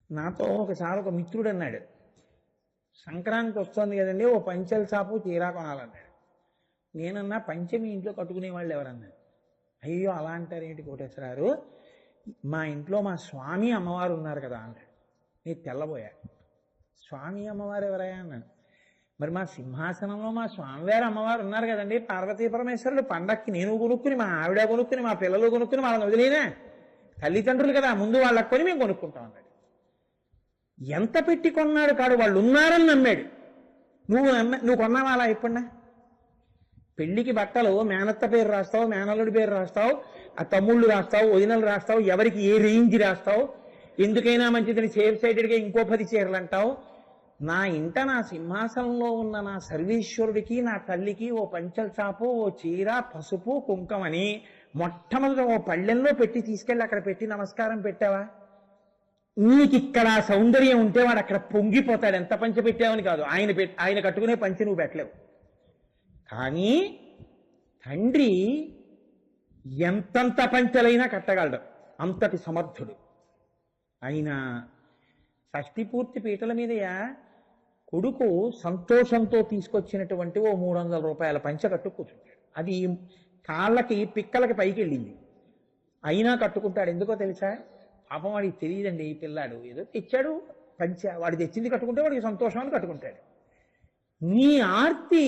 నాతో ఒకసారి ఒక మిత్రుడు అన్నాడు, సంక్రాంతి వస్తుంది కదండి, ఓ పంచెల చాపు చీరా కొనాలన్నాడు. నేనన్నా, పంచె మీ ఇంట్లో కట్టుకునే వాళ్ళు ఎవరన్నాడు. అయ్యో అలా అంటారేంటి కోటేశ్వరారు, మా ఇంట్లో మా స్వామి అమ్మవారు ఉన్నారు కదా అన్నాడు. నేను తెల్లబోయా. స్వామి అమ్మవారు ఎవరయ్యా అన్నాడు. మరి మా సింహాసనంలో మా స్వామివారు అమ్మవారు ఉన్నారు కదండి, పార్వతీ పరమేశ్వరుడు. పండక్కి నేను కొనుక్కుని, మా ఆవిడ కొనుక్కుని, మా పిల్లలు కొనుక్కుని వాళ్ళని వదిలేనా? తల్లిదండ్రులు కదా, ముందు వాళ్ళకి కొని మేము కొనుక్కుంటాం అన్నాడు. ఎంత పెట్టి కొన్నాడు కాడు, వాళ్ళు ఉన్నారని నమ్మాడు. నువ్వు కొన్నావా అలా ఎప్పుడన్నా? పెళ్లికి బట్టలు మేనత్త పేరు రాస్తావు, మేనల్లుడి పేరు రాస్తావు, ఆ తమ్ముళ్ళు రాస్తావు, వదినలు రాస్తావు, ఎవరికి ఏ రేంజ్ రాస్తావు, ఎందుకైనా మంచిదని సేఫ్ సైడెడ్గా ఇంకో 10 చీరలు అంటావు. నా ఇంట నా సింహాసనంలో ఉన్న నా సర్వేశ్వరుడికి, నా తల్లికి ఓ పంచల చాపు, ఓ చీర, పసుపు, కుంకమని మొట్టమొదట ఓ పళ్ళెంలో పెట్టి తీసుకెళ్ళి అక్కడ పెట్టి నమస్కారం పెట్టావా? నీకు ఇక్కడ సౌందర్యం ఉంటే వాడు అక్కడ పొంగిపోతాడు. ఎంత పంచ పెట్టావని కాదు, ఆయన కట్టుకునే పంచి నువ్వు పెట్టలేవు. కానీ తండ్రి ఎంతంత పంచలైనా కట్టగలడు, అంతటి సమర్థుడు. ఆయన షష్ఠి పూర్తి పీటల మీదయా కొడుకు సంతోషంతో తీసుకొచ్చినటువంటి ఓ 300 రూపాయల పంచ కట్టు కూర్చుంటాడు. అది కాళ్ళకి పిక్కలకి పైకి వెళ్ళింది, అయినా కట్టుకుంటాడు. ఎందుకో తెలుసా? పాపం వాడికి తెలియదండి, ఈ పిల్లాడు ఏదో తెచ్చాడు పంచ, వాడు తెచ్చింది కట్టుకుంటే వాడికి సంతోషం అని కట్టుకుంటాడు. నీ ఆర్తి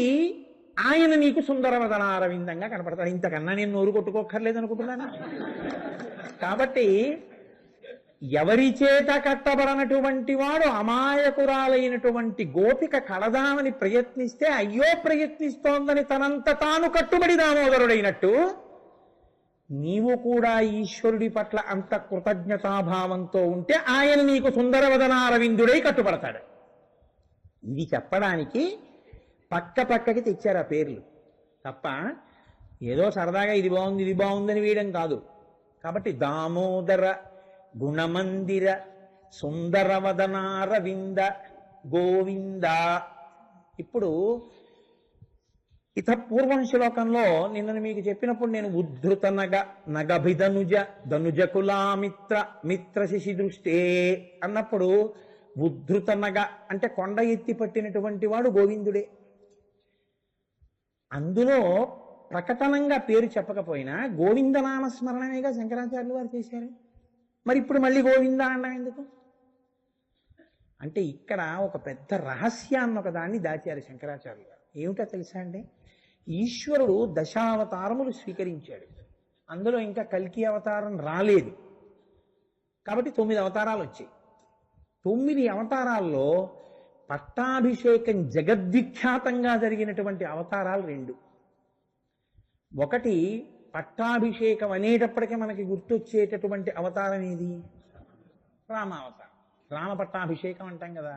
ఆయన నీకు సుందరవదనారవిందంగా కనపడతాడు. ఇంతకన్నా నేను నోరు కొట్టుకోక్కర్లేదు అనుకుంటున్నాను. కాబట్టి ఎవరి చేత కట్టబడనటువంటి వాడు అమాయకురాలైనటువంటి గోపిక కడదామని ప్రయత్నిస్తే అయ్యో ప్రయత్నిస్తోందని తనంత తాను కట్టుబడి దామోదరుడైనట్టు నీవు కూడా ఈశ్వరుడి పట్ల అంత కృతజ్ఞతాభావంతో ఉంటే ఆయన నీకు సుందరవదనారవిందుడై కట్టుబడతాడు. ఇది చెప్పడానికి పక్కకి తెచ్చారు ఆ పేర్లు తప్ప ఏదో సరదాగా ఇది బాగుంది ఇది బాగుందని వేయడం కాదు. కాబట్టి దామోదర గుణమందిర సుందరవదనారవింద గోవింద. ఇప్పుడు పూర్వం శ్లోకంలో నిన్న మీకు చెప్పినప్పుడు నేను ఉద్ధృత నగభిధనుజ ధనుజకులామిత్ర మిత్ర శశి దృష్టే అన్నప్పుడు ఉద్ధృత నగ అంటే కొండ ఎత్తి పట్టినటువంటి వాడు గోవిందుడే. అందులో ప్రకటనంగా పేరు చెప్పకపోయినా గోవిందనామస్మరణమేగా శంకరాచార్యులు వారు చేశారు. మరి ఇప్పుడు మళ్ళీ గోవింద అనడం ఎందుకు? అంటే ఇక్కడ ఒక పెద్ద రహస్యాన్ని ఒక దాన్ని దాచారు శంకరాచార్యులు గారు. ఏమిటో తెలుసా అండి? ఈశ్వరుడు దశావతారములు స్వీకరించాడు. అందులో ఇంకా కల్కి అవతారం రాలేదు. కాబట్టి 9 అవతారాలు వచ్చాయి. 9 అవతారాల్లో పట్టాభిషేకం జగద్విఖ్యాతంగా జరిగినటువంటి అవతారాలు 2. ఒకటి పట్టాభిషేకం అనేటప్పటికీ మనకి గుర్తొచ్చేటటువంటి అవతారం ఏది? రామావతారం. రామ పట్టాభిషేకం అంటాం కదా.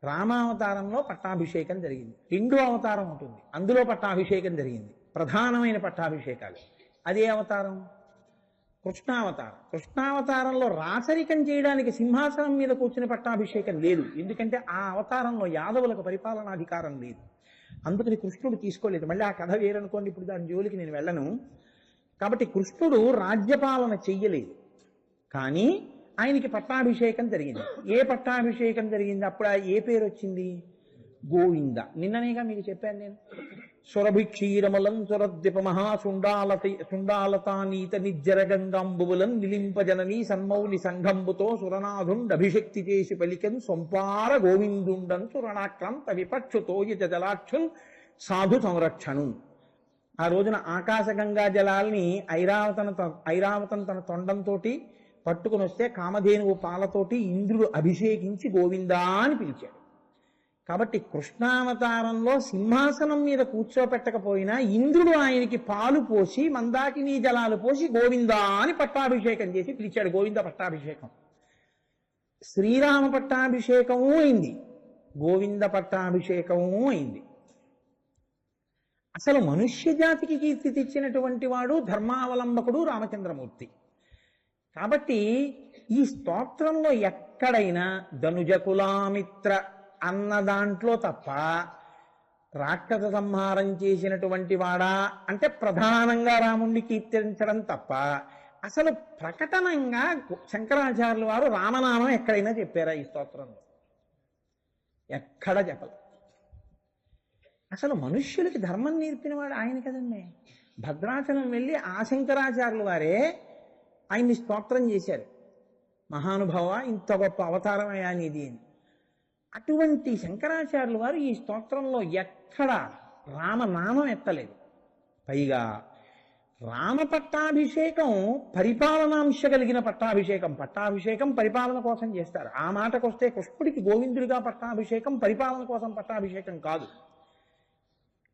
రామావతారంలో పట్టాభిషేకం జరిగింది. 2వ అవతారం ఉంటుంది, అందులో పట్టాభిషేకం జరిగింది. ప్రధానమైన పట్టాభిషేకాలు. అదే అవతారం కృష్ణావతారం. కృష్ణావతారంలో రాచరికం చేయడానికి సింహాసనం మీద కూర్చుని పట్టాభిషేకం లేదు. ఎందుకంటే ఆ అవతారంలో యాదవులకు పరిపాలనాధికారం లేదు. అందుకని కృష్ణుడు తీసుకోలేదు. మళ్ళీ ఆ కథ వేరనుకోండి, ఇప్పుడు దాని జోలికి నేను వెళ్ళను. కాబట్టి కృష్ణుడు రాజ్యపాలన చెయ్యలేదు, కానీ ఆయనకి పట్టాభిషేకం జరిగింది. ఏ పట్టాభిషేకం జరిగింది? అప్పుడు ఏ పేరు వచ్చింది? గోవింద. నిన్ననేగా మీకు చెప్పాను నేను. సురభిక్షీరమలం సురద్విప మహాసుండాలతానీత నిజ్జర గంగాంబువులం నిలింపజననీ సన్మౌని సంఘంబుతో సురనాథుండభిషక్తి చేసి పలికెన్ సొంపార గోవిందుండన్ సురణాక్రాంత విపక్షుతోయ జలాక్షున్ సాధు సంరక్షణు. ఆ రోజున ఆకాశగంగా జలాల్ని ఐరావతను తన తొండంతో పట్టుకుని వస్తే కామధేనువు పాలతోటి ఇంద్రుడు అభిషేకించి గోవిందా అని పిలిచాడు. కాబట్టి కృష్ణావతారంలో సింహాసనం మీద కూర్చోపెట్టకపోయినా ఇంద్రుడు ఆయనకి పాలు పోసి మందాకిని జలాలు పోసి గోవిందా అని పట్టాభిషేకం చేసి పిలిచాడు. గోవింద పట్టాభిషేకం. శ్రీరామ పట్టాభిషేకము అయింది, గోవింద పట్టాభిషేకము అయింది. అసలు మనుష్య జాతికి కీర్తి తెచ్చినటువంటి వాడు ధర్మావలంబకుడు రామచంద్రమూర్తి. కాబట్టి ఈ స్తోత్రంలో ఎక్కడైనా ధనుజకులామిత్ర అన్న దాంట్లో తప్ప రాక్షస సంహారం చేసినటువంటి వాడా అంటే ప్రధానంగా రాముణ్ణి కీర్తించడం తప్ప అసలు ప్రకటనంగా శంకరాచార్యుల వారు రామనామం ఎక్కడైనా చెప్పారా ఈ స్తోత్రంలో? ఎక్కడ చెప్పలేదు. అసలు మనుష్యులకి ధర్మం నేర్పినవాడు ఆయన కదండి. భద్రాచలం వెళ్ళి ఆ శంకరాచార్యుల వారే ఆయన్ని స్తోత్రం చేశారు. మహానుభావ, ఇంత గొప్ప అవతారమయ్యా నీది అని. అటువంటి శంకరాచార్యుల వారు ఈ స్తోత్రంలో ఎక్కడ రామనామం ఎత్తలేదు. పైగా రామ పట్టాభిషేకం పరిపాలనాంశ కలిగిన పట్టాభిషేకం. పట్టాభిషేకం పరిపాలన కోసం చేస్తారు. ఆ మాటకొస్తే కృష్ణుడికి గోవిందుడిగా పట్టాభిషేకం పరిపాలన కోసం పట్టాభిషేకం కాదు.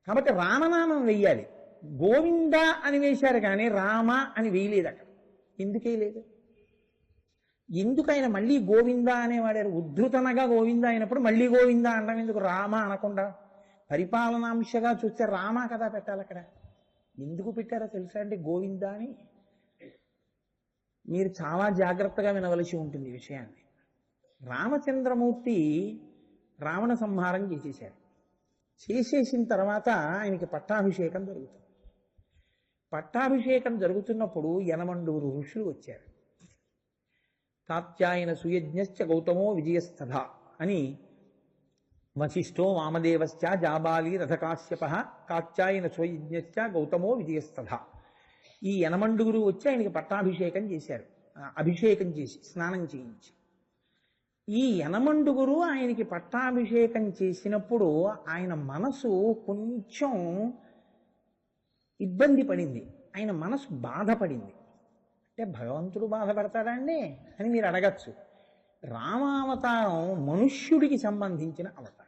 కాబట్టి రామనామం వెయ్యాలి. గోవింద అని వేశారు కానీ రామ అని వేయలేదు అక్కడ. ఎందుకు వేయలేదు? ఎందుకు ఆయన మళ్ళీ గోవింద అనేవాడారు? ఉద్ధృతనగా గోవింద అయినప్పుడు మళ్ళీ గోవింద అనడం ఎందుకు? రామ అనకుండా పరిపాలనాంశగా చూస్తే రామ కదా పెట్టాలి అక్కడ. ఎందుకు పెట్టారో తెలుసా అండి గోవింద అని? మీరు చాలా జాగ్రత్తగా వినవలసి ఉంటుంది ఈ విషయాన్ని. రామచంద్రమూర్తి రావణ సంహారం చేసేశారు. చేసేసిన తర్వాత ఆయనకి పట్టాభిషేకం జరుగుతుంది. పట్టాభిషేకం జరుగుతున్నప్పుడు 80 ఋషులు వచ్చారు. కాత్యాయన సుయజ్ఞశ్చ గౌతమో విజయస్థధ అని వశిష్ఠో వామదేవశ్చ జాబాలి రథకాశ్యప కాత్యాయన సుయజ్ఞశ్చ గౌతమో విజయస్థధ. ఈ 80 వచ్చి ఆయనకి పట్టాభిషేకం చేశారు. అభిషేకం చేసి స్నానం చేయించి ఈ 80 ఆయనకి పట్టాభిషేకం చేసినప్పుడు ఆయన మనసు కొంచెం ఇబ్బంది పడింది. ఆయన మనసు బాధపడింది. అంటే భగవంతుడు బాధపడతాడా అండి అని మీరు అడగచ్చు. రామావతారం మనుష్యుడికి సంబంధించిన అవతారం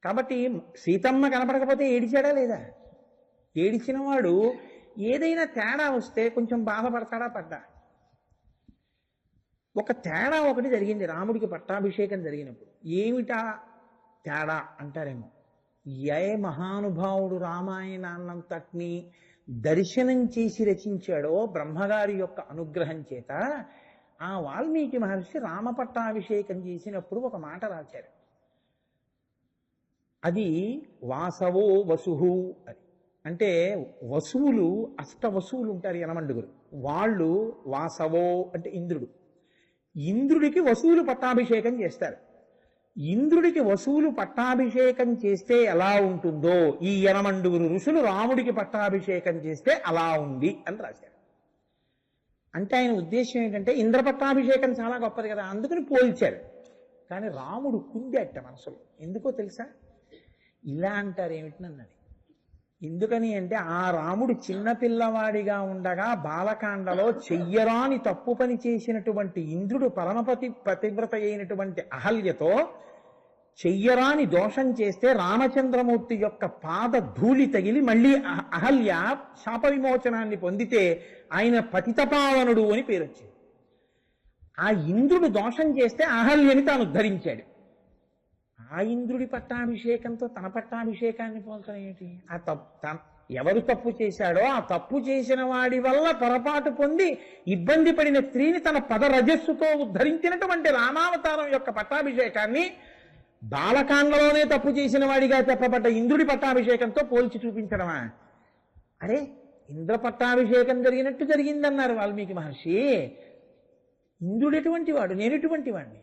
కాబట్టి సీతమ్మ కనపడకపోతే ఏడిచాడా లేదా? ఏడిచిన వాడు ఏదైనా తేడా వస్తే కొంచెం బాధపడతాడా పడ్డా? ఒక తేడా ఒకటి జరిగింది రాముడికి పట్టాభిషేకం జరిగినప్పుడు. ఏమిటా తేడా అంటారేమో. ఏ మహానుభావుడు రామాయణాన్నంతటినీ దర్శనం చేసి రచించాడో బ్రహ్మగారి యొక్క అనుగ్రహం చేత ఆ వాల్మీకి మహర్షి రామ పట్టాభిషేకం చేసినప్పుడు ఒక మాట రాశారు. అది వాసవో వసుహు అని. అంటే వసువులు, అష్టవసువులు ఉంటారు 80. వాళ్ళు వాసవో అంటే ఇంద్రుడు. ఇంద్రుడికి వసువులు పట్టాభిషేకం చేస్తారు. ఇంద్రుడికి వసువులు పట్టాభిషేకం చేస్తే ఎలా ఉంటుందో ఈ 80 ఋషులు రాముడికి పట్టాభిషేకం చేస్తే అలా ఉంది అని రాశారు. అంటే ఆయన ఉద్దేశం ఏంటంటే ఇంద్ర పట్టాభిషేకం చాలా గొప్పది కదా, అందుకని పోల్చారు. కానీ రాముడు కుందేట మనసులో. ఎందుకో తెలుసా? ఇలా అంటారు ఏమిటినన్నది. ఎందుకని అంటే ఆ రాముడు చిన్నపిల్లవాడిగా ఉండగా బాలకాండలో చెయ్యరాని తప్పు పని చేసినటువంటి ఇంద్రుడు పతివ్రత అయినటువంటి అహల్యతో చెయ్యరాని దోషం చేస్తే రామచంద్రమూర్తి యొక్క పాద ధూళి తగిలి మళ్ళీ అహల్య శాప విమోచనాన్ని పొందితే ఆయన పతితపావనుడు అని పేరు వచ్చింది. ఆ ఇంద్రుడు దోషం చేస్తే అహల్యని తాను ఉద్ధరించాడు. ఆ ఇంద్రుడి పట్టాభిషేకంతో తన పట్టాభిషేకాన్ని పోల్చడం ఏంటి? ఎవరు తప్పు చేశాడో ఆ తప్పు చేసిన వాడి వల్ల పొరపాటు పొంది ఇబ్బంది పడిన స్త్రీని తన పదరజస్సుతో ఉద్ధరించినటువంటి రామావతారం యొక్క పట్టాభిషేకాన్ని బాలకాండలోనే తప్పు చేసిన వాడిగా చెప్పబడ్డ ఇంద్రుడి పట్టాభిషేకంతో పోల్చి చూపించడమా? అరే, ఇంద్ర పట్టాభిషేకం జరిగినట్టు జరిగిందన్నారు వాల్మీకి మహర్షి. ఇంద్రుడు ఎటువంటి వాడు, నేను ఎటువంటి వాడిని?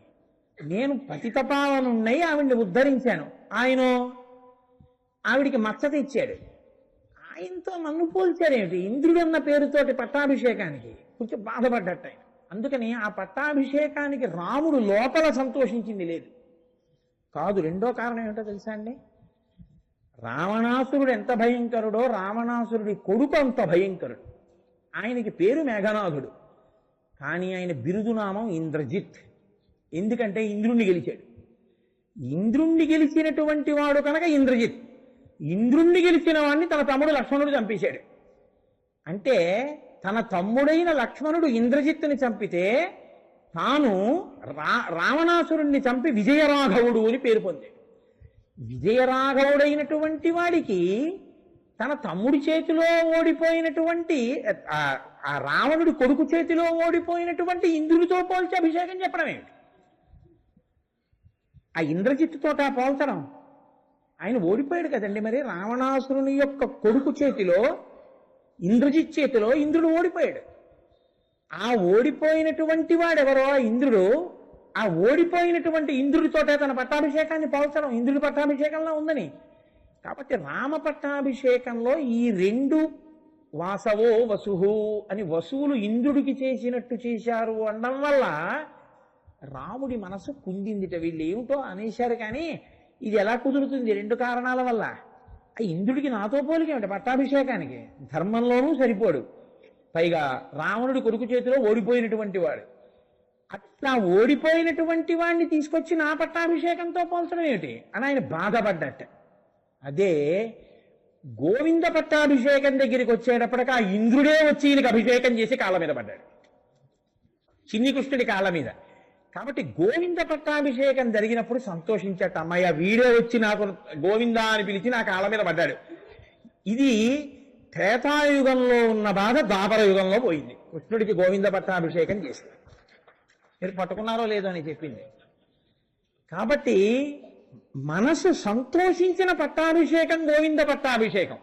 నేను పతితపావనున్నై ఆవిడ్ని ఉద్ధరించాను. ఆయన ఆవిడికి మచ్చ తెచ్చాడు. ఆయనతో నన్ను పోల్చారేమిటి? ఇంద్రుడు అన్న పేరుతోటి పట్టాభిషేకానికి కొంచెం బాధపడ్డట్టు ఆయన. అందుకని ఆ పట్టాభిషేకానికి రాముడు లోపల సంతోషించింది లేదు. కాదు, రెండో కారణం ఏమిటో తెలుసా అండి? రావణాసురుడు ఎంత భయంకరుడో రావణాసురుడి కొడుకు అంత భయంకరుడు. ఆయనకి పేరు మేఘనాథుడు, కానీ ఆయన బిరుదునామం ఇంద్రజిత్. ఎందుకంటే ఇంద్రుణ్ణి గెలిచాడు. ఇంద్రుణ్ణి గెలిచినటువంటి వాడు కనుక ఇంద్రజిత్. ఇంద్రుణ్ణి గెలిచిన వాడిని తన తమ్ముడు లక్ష్మణుడు చంపేశాడు. అంటే తన తమ్ముడైన లక్ష్మణుడు ఇంద్రజిత్తుని చంపితే తాను రావణాసురుణ్ణి చంపి విజయరాఘవుడు అని పేరు పొందాడు. విజయరాఘవుడైనటువంటి వాడికి తన తమ్ముడి చేతిలో ఓడిపోయినటువంటి ఆ రావణుడి కొడుకు చేతిలో ఓడిపోయినటువంటి ఇంద్రుడితో పోల్చి అభిషేకం చెప్పడం ఏమిటి? ఆ ఇంద్రజిత్తుతోట పోల్చడం. ఆయన ఓడిపోయాడు కదండి. మరి రావణాసురుని యొక్క కొడుకు చేతిలో ఇంద్రజిత్ చేతిలో ఇంద్రుడు ఓడిపోయాడు. ఆ ఓడిపోయినటువంటి వాడెవరో ఇంద్రుడు, ఆ ఓడిపోయినటువంటి ఇంద్రుడితోటే తన పట్టాభిషేకాన్ని పోల్చడం ఇంద్రుడి పట్టాభిషేకంలో ఉందని. కాబట్టి రామ పట్టాభిషేకంలో ఈ రెండు వాసవో వసుహు అని వసువులు ఇంద్రుడికి చేసినట్టు చేశారు అనడం వల్ల రాముడి మనసు కుందిందిట. వీళ్ళు ఏమిటో అనేశారు, కానీ ఇది ఎలా కుదురుతుంది? రెండు కారణాల వల్ల. ఆ ఇంద్రుడికి నాతో పోలికేమిటి పట్టాభిషేకానికి? ధర్మంలోనూ సరిపోడు, పైగా రావణుడి కొడుకు చేతిలో ఓడిపోయినటువంటి వాడు. అట్లా ఓడిపోయినటువంటి వాడిని తీసుకొచ్చి నా పట్టాభిషేకంతో పోల్చడం ఏమిటి అని ఆయన బాధపడ్డట. అదే గోవింద పట్టాభిషేకం దగ్గరికి వచ్చేటప్పటికి ఆ ఇంద్రుడే వచ్చి ఈయనకి అభిషేకం చేసి కాళ్ళ మీద పడ్డాడు, చిన్ని కృష్ణుడి కాళ్ళ మీద. కాబట్టి గోవింద పట్టాభిషేకం జరిగినప్పుడు సంతోషించట. అమ్మయ్య, వీడే వచ్చి నాకు గోవింద అని పిలిచి నా కాళ్ళ మీద పడ్డాడు. ఇది త్రేతాయుగంలో ఉన్న బాధ ద్వాపర యుగంలో పోయింది. కృష్ణుడికి గోవింద పట్టాభిషేకం చేసి మీరు పట్టుకున్నారో లేదో అని చెప్పింది. కాబట్టి మనసు సంతోషించిన పట్టాభిషేకం గోవింద పట్టాభిషేకం.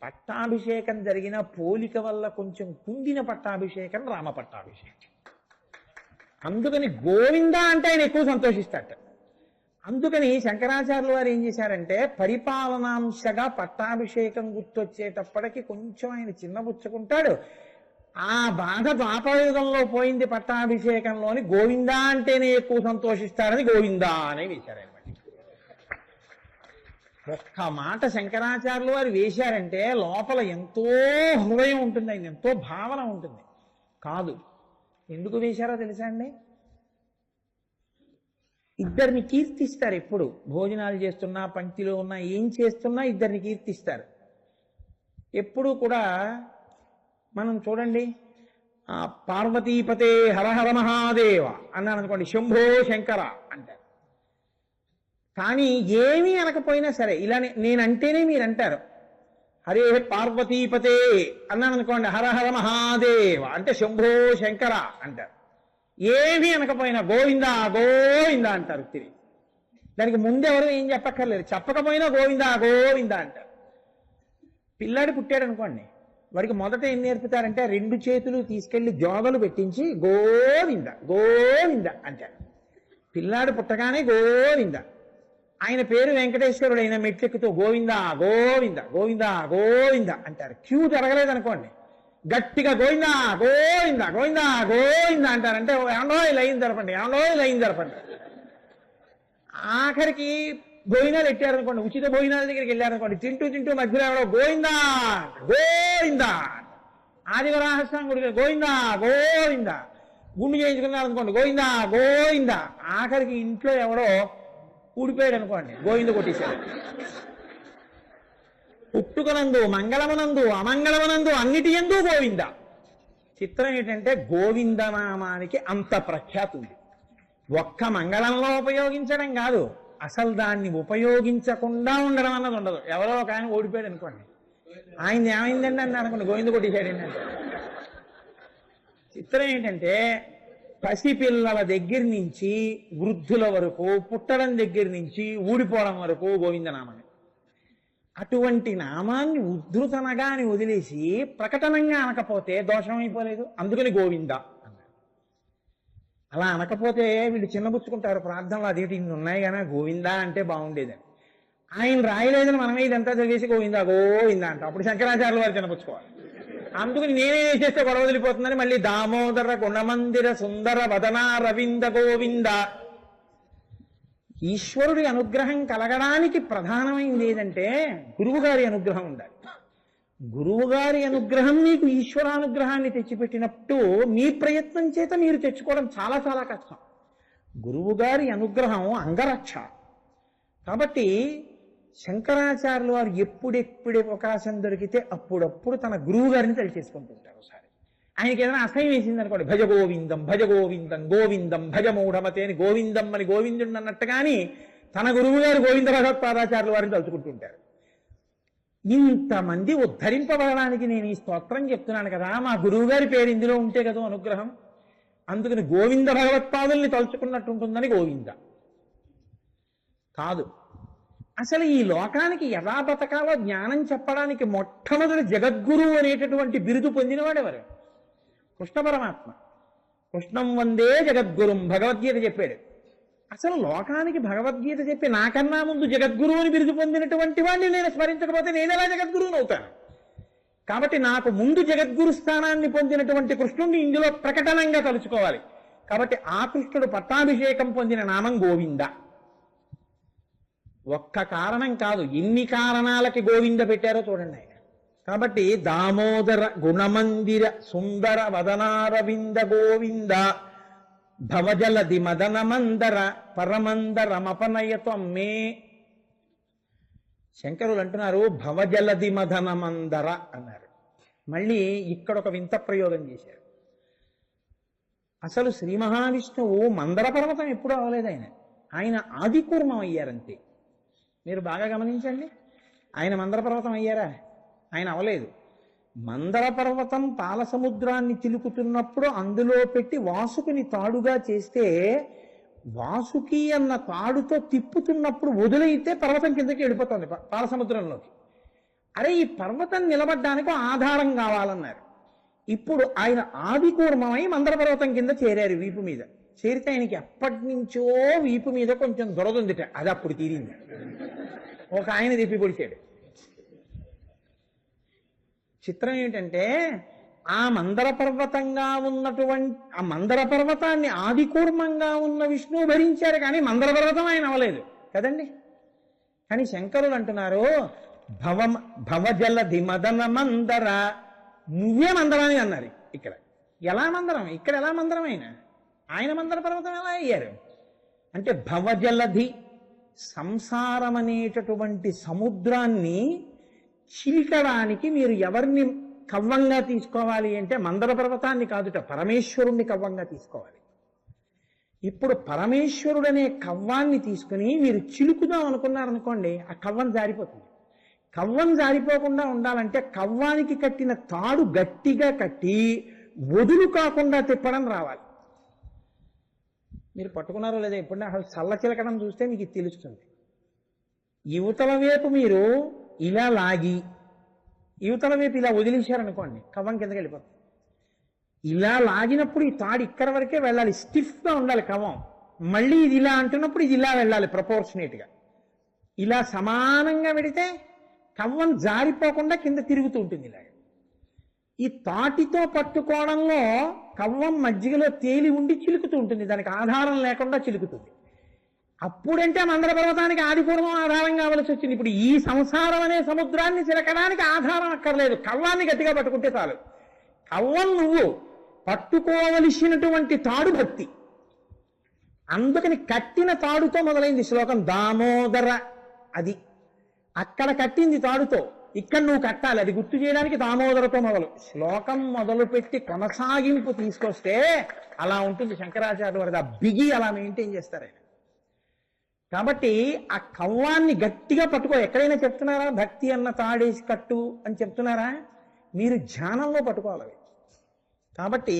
పట్టాభిషేకం జరిగిన పోలిక వల్ల కొంచెం కుందిన పట్టాభిషేకం రామ పట్టాభిషేకం. అందుకని గోవింద అంటే ఆయన ఎక్కువ సంతోషిస్తాట. అందుకని శంకరాచార్యులు వారు ఏం చేశారంటే పరిపాలనాంశగా పట్టాభిషేకం గుర్తొచ్చేటప్పటికి కొంచెం ఆయన చిన్నబుచ్చుకుంటాడు. ఆ బాధ ద్వాపరయుగంలో పోయింది పట్టాభిషేకంలోని. గోవింద అంటేనే ఎక్కువ సంతోషిస్తారని గోవింద అనే వేశారు. ఒక్క మాట శంకరాచార్యులు వారు వేశారంటే లోపల ఎంతో హృదయం ఉంటుంది, ఆయన ఎంతో భావన ఉంటుంది. కాదు, ఎందుకు వేశారో తెలుసా అండి? ఇద్దరిని కీర్తిస్తారు. ఎప్పుడు భోజనాలు చేస్తున్నా, పంక్తిలో ఉన్నా, ఏం చేస్తున్నా ఇద్దరిని కీర్తిస్తారు. ఎప్పుడు కూడా మనం చూడండి, పార్వతీపతే హరహర మహాదేవ అన్నాను అనుకోండి, శంభో శంకర అంటారు. కానీ ఏమీ అనకపోయినా సరే ఇలా నేనంటేనే మీరు అంటారు. హరే పార్వతీపతే అన్నాను అనుకోండి, హరహర మహాదేవ అంటే శంభో శంకర అంటారు. ఏమీ అనకపోయినా గోవింద గోవింద అంటారు తిరిగి. దానికి ముందెవరు ఏం చెప్పక్కర్లేదు, చెప్పకపోయినా గోవింద గోవింద అంటారు. పిల్లాడు పుట్టాడు అనుకోండి, వాడికి మొదట ఏం నేర్పుతారంటే రెండు చేతులు తీసుకెళ్లి జోగలు పెట్టించి గోవింద గోవింద అంటారు. పిల్లాడు పుట్టగానే గోవింద. ఆయన పేరు వెంకటేశ్వరుడు, అయిన మెట్లెక్కుతూ గోవింద గోవింద గోవింద గోవింద అంటారు. క్యూ జరగలేదనుకోండి, గట్టిగా గోవింద గోవింద గోవింద గోవింద అంటారంటే ఏమో లైన్ జరపండి, ఏమో లైన్ జరపండి. ఆఖరికి భోజనాలు ఎట్టారనుకోండి, ఉచిత భోజనాల దగ్గరికి వెళ్ళారనుకోండి, తింటూ తింటూ మధ్యలో ఎవడో గోవింద గోవింద, ఆదివరాహస్వామి గుడికి గోవింద గోవింద, గుండు చేయించుకున్నారనుకోండి గోవింద గోవింద. ఆఖరికి ఇంట్లో ఎవడో ఊడిపోయాడు అనుకోండి, గోవింద కొట్టేశాడు. పుట్టుకనందు మంగళమనందు అమంగళమనందు అన్నిటి యందు గోవింద. చిత్రం ఏంటంటే గోవిందనామానికి అంత ప్రఖ్యాతి ఉంది. ఒక్క మంగళంలో ఉపయోగించడం కాదు, అసలు దాన్ని ఉపయోగించకుండా ఉండడం అన్నది ఉండదు. ఎవరో ఒక ఆయన ఓడిపోయాడు అనుకోండి, ఆయన ఏమైందండి అని అనుకోండి, గోవింద కొట్టేశాడు ఏంటంటే. చిత్రం ఏంటంటే పసిపిల్లల దగ్గర నుంచి వృద్ధుల వరకు, పుట్టడం దగ్గర నుంచి ఊడిపోవడం వరకు గోవిందనామని. అటువంటి నామాన్ని ఉద్ధృతనగా అని వదిలేసి ప్రకటనంగా అనకపోతే దోషం అయిపోలేదు. అందుకని గోవింద అన్నారు. అలా అనకపోతే వీళ్ళు చిన్నబుచ్చుకుంటారు ప్రార్థనలు, అదేంటి ఇన్ని ఉన్నాయి కానీ గోవింద అంటే బాగుండేదని. ఆయన రాయలేదని మనమే ఇదంతా చదివేసి గోవింద గోవింద అంట. అప్పుడు శంకరాచార్యులు వారు చిన్నపుచ్చుకోవాలి. అందుకని నేనే చేస్తే గొడవ వదిలిపోతుందని మళ్ళీ దామోదర గుణమందిర సుందర వదన రవింద గోవింద. ఈశ్వరుడి అనుగ్రహం కలగడానికి ప్రధానమైంది ఏదంటే గురువుగారి అనుగ్రహం ఉండాలి. గురువుగారి అనుగ్రహం మీకు ఈశ్వరానుగ్రహాన్ని తెచ్చిపెట్టినట్టు మీ ప్రయత్నం చేత మీరు తెచ్చుకోవడం చాలా చాలా కష్టం. గురువుగారి అనుగ్రహం అంగరక్ష. కాబట్టి శంకరాచార్యులు వారు ఎప్పుడెప్పుడు అవకాశం దొరికితే అప్పుడప్పుడు తన గురువు గారిని తెలిచేసుకుంటుంటారు. ఒకసారి ఆయనకి ఏదైనా అసహ్యం వేసింది అనుకోండి, భజ గోవిందం భజ గోవిందం గోవిందం భజ మూఢమతే అని గోవిందం అని గోవిందుడు అన్నట్టు కానీ తన గురువు గారు గోవింద భగవత్పాదాచార్యుల వారిని తలుచుకుంటుంటారు. ఇంతమంది ఉద్ధరింపబడడానికి నేను ఈ స్తోత్రం చెప్తున్నాను కదా, మా గురువు గారి పేరు ఇందులో ఉంటే కదా అనుగ్రహం. అందుకని గోవింద భగవత్పాదుల్ని తలుచుకున్నట్టు ఉంటుందని గోవింద కాదు. అసలు ఈ లోకానికి ఎలా బతకాలో జ్ఞానం చెప్పడానికి మొట్టమొదటి జగద్గురువు అనేటటువంటి బిరుదు పొందినవాడెవరు? కృష్ణ పరమాత్మ. కృష్ణం వందే జగద్గురుం భగవద్గీత చెప్పాడు. అసలు లోకానికి భగవద్గీత చెప్పి నాకన్నా ముందు జగద్గురువు అని బిరుదు పొందినటువంటి వాడిని నేను స్మరించకపోతే నేను ఎలా జగద్గురువుని అవుతాను? కాబట్టి నాకు ముందు జగద్గురు స్థానాన్ని పొందినటువంటి కృష్ణుడిని ఇందులో ప్రకటనంగా తలుచుకోవాలి. కాబట్టి ఆ కృష్ణుడు పట్టాభిషేకం పొందిన నామం గోవింద. ఒక్క కారణం కాదు, ఎన్ని కారణాలకి గోవింద పెట్టారో చూడండి ఆయన. కాబట్టి దామోదర గుణమందిర సుందర వదనారవింద గోవింద భవజలది మదన మందర పరమందరమపనయతం మే. శంకరులు అంటున్నారు భవజలది మదన మందర అన్నారు. మళ్ళీ ఇక్కడ ఒక వింత ప్రయోగం చేశారు. అసలు శ్రీ మహావిష్ణువు మందర పర్వతం ఎప్పుడూ అవ్వలేదు. ఆయన ఆదికూర్మం అయ్యారంతే. మీరు బాగా గమనించండి, ఆయన మందర పర్వతం అయ్యారా? ఆయన అవలేదు. మందర పర్వతం పాల సముద్రాన్ని చిలుకుతున్నప్పుడు అందులో పెట్టి వాసుకిని తాడుగా చేస్తే వాసుకి అన్న తాడుతో తిప్పుతున్నప్పుడు వదిలైతే పర్వతం కిందకి వెళ్ళిపోతుంది పాల సముద్రంలోకి. అరే ఈ పర్వతం నిలబడ్డానికి ఆధారం కావాలన్నారు. ఇప్పుడు ఆయన ఆదికూర్మమై మందర పర్వతం కింద చేరారు. వీపు మీద చేరితే ఆయనకి ఎప్పటి నుంచో వీపు మీద కొంచెం దొరదుందిట. అది అప్పుడు తీరింది. ఒక ఆయన తిప్పి పొడిచాడు. చిత్రం ఏమిటంటే ఆ మందర పర్వతంగా ఉన్నటువంటి ఆ మందర పర్వతాన్ని ఆదికూర్మంగా ఉన్న విష్ణువు భరించారు, కానీ మందర పర్వతం ఆయన అవ్వలేదు కదండి. కానీ శంకరులు అంటున్నారు భవజలధి మదన మందర, నువ్వే మందరాన్ని అన్నారు. ఇక్కడ ఎలా మందరం? ఇక్కడ ఎలా మందరం? ఆయన మందర పర్వతం ఎలా అయ్యారు అంటే భవజలధి సంసారం అనేటటువంటి సముద్రాన్ని చిలికడానికి మీరు ఎవరిని కవ్వంగా తీసుకోవాలి అంటే మందర పర్వతాన్ని కాదుట, పరమేశ్వరుణ్ణి కవ్వంగా తీసుకోవాలి. ఇప్పుడు పరమేశ్వరుడనే కవ్వాన్ని తీసుకుని మీరు చిలుకుదాం అనుకున్నారనుకోండి, ఆ కవ్వం జారిపోతుంది. కవ్వం జారిపోకుండా ఉండాలంటే కవ్వానికి కట్టిన తాడు గట్టిగా కట్టి వదులు కాకుండా తిప్పడం రావాలి. మీరు పట్టుకున్నారో లేదా ఎప్పుడన్నా అసలు చల్ల చిలకడం చూస్తే మీకు ఇది తెలుస్తుంది. యువతల వైపు మీరు ఇలా లాగి యువతల వైపు ఇలా వదిలేశారనుకోండి, కవ్వం కిందకి వెళ్ళిపోతుంది. ఇలా లాగినప్పుడు ఈ తాడు ఇక్కడ వరకే వెళ్ళాలి, స్టిఫ్గా ఉండాలి కవ్వం. మళ్ళీ ఇది ఇలా అంటున్నప్పుడు ఇది ఇలా వెళ్ళాలి ప్రపోర్షనేట్గా. ఇలా సమానంగా పెడితే కవ్వం జారిపోకుండా కింద తిరుగుతూ ఉంటుంది. ఇలా ఈ తాటితో పట్టుకోవడంలో కవ్వం మజ్జిగలో తేలి ఉండి చిలుకుతూ ఉంటుంది, దానికి ఆధారం లేకుండా చిలుకుతుంది. అప్పుడంటే మందర పర్వతానికి ఆదిపూర్వం ఆధారం కావలసి వచ్చింది. ఇప్పుడు ఈ సంసారం అనే సముద్రాన్ని చిలకడానికి ఆధారం అక్కర్లేదు, కవ్వాన్ని గట్టిగా పట్టుకుంటే చాలు. కవ్వం నువ్వు, పట్టుకోవలసినటువంటి తాడు భక్తి. అందుకని కట్టిన తాడుతో మొదలైంది శ్లోకం. దామోదర అది అక్కడ కట్టింది తాడుతో, ఇక్కడ నువ్వు కట్టాలి. అది గుర్తు చేయడానికి దామోదరతో మొదలు. శ్లోకం మొదలుపెట్టి కొనసాగింపు తీసుకొస్తే అలా ఉంటుంది. శంకరాచార్య వారు ఆ బిగి అలా మెయింటైన్ చేస్తారు ఆయన. కాబట్టి ఆ కవ్వాన్ని గట్టిగా పట్టుకో. ఎక్కడైనా చెప్తున్నారా భక్తి అన్న తాడేసి కట్టు అని చెప్తున్నారా? మీరు ధ్యానంలో పట్టుకోవాలి. కాబట్టి